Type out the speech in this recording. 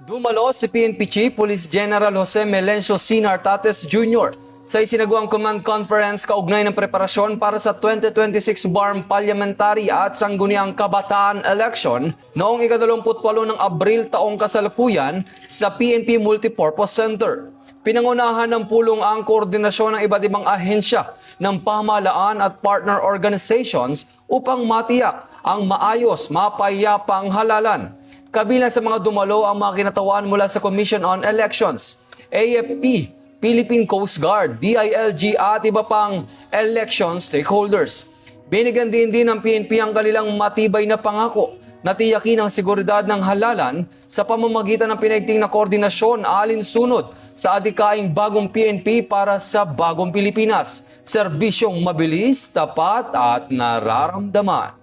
Dumalo si PNP Chief Police General Jose Melencio C. Nartates Jr. sa isinagawang command conference kaugnay ng preparasyon para sa 2026 BARM Parliamentary at Sangguniang Kabataan Election noong ika-28 ng Abril taong kasalukuyan sa PNP Multipurpose Center. Pinangunahan ng pulong ang koordinasyon ng iba't ibang ahensya ng pamahalaan at partner organizations upang matiyak ang maayos, mapayapang halalan. Kabilang sa mga dumalo ang mga kinatawan mula sa Commission on Elections, AFP, Philippine Coast Guard, DILG at iba pang election stakeholders. Binigyan din ng PNP ang kanilang matibay na pangako na tiyakin ang seguridad ng halalan sa pamamagitan ng pinaigting na koordinasyon alinsunod sa adikaing bagong PNP para sa bagong Pilipinas. Serbisyong mabilis, tapat at nararamdaman.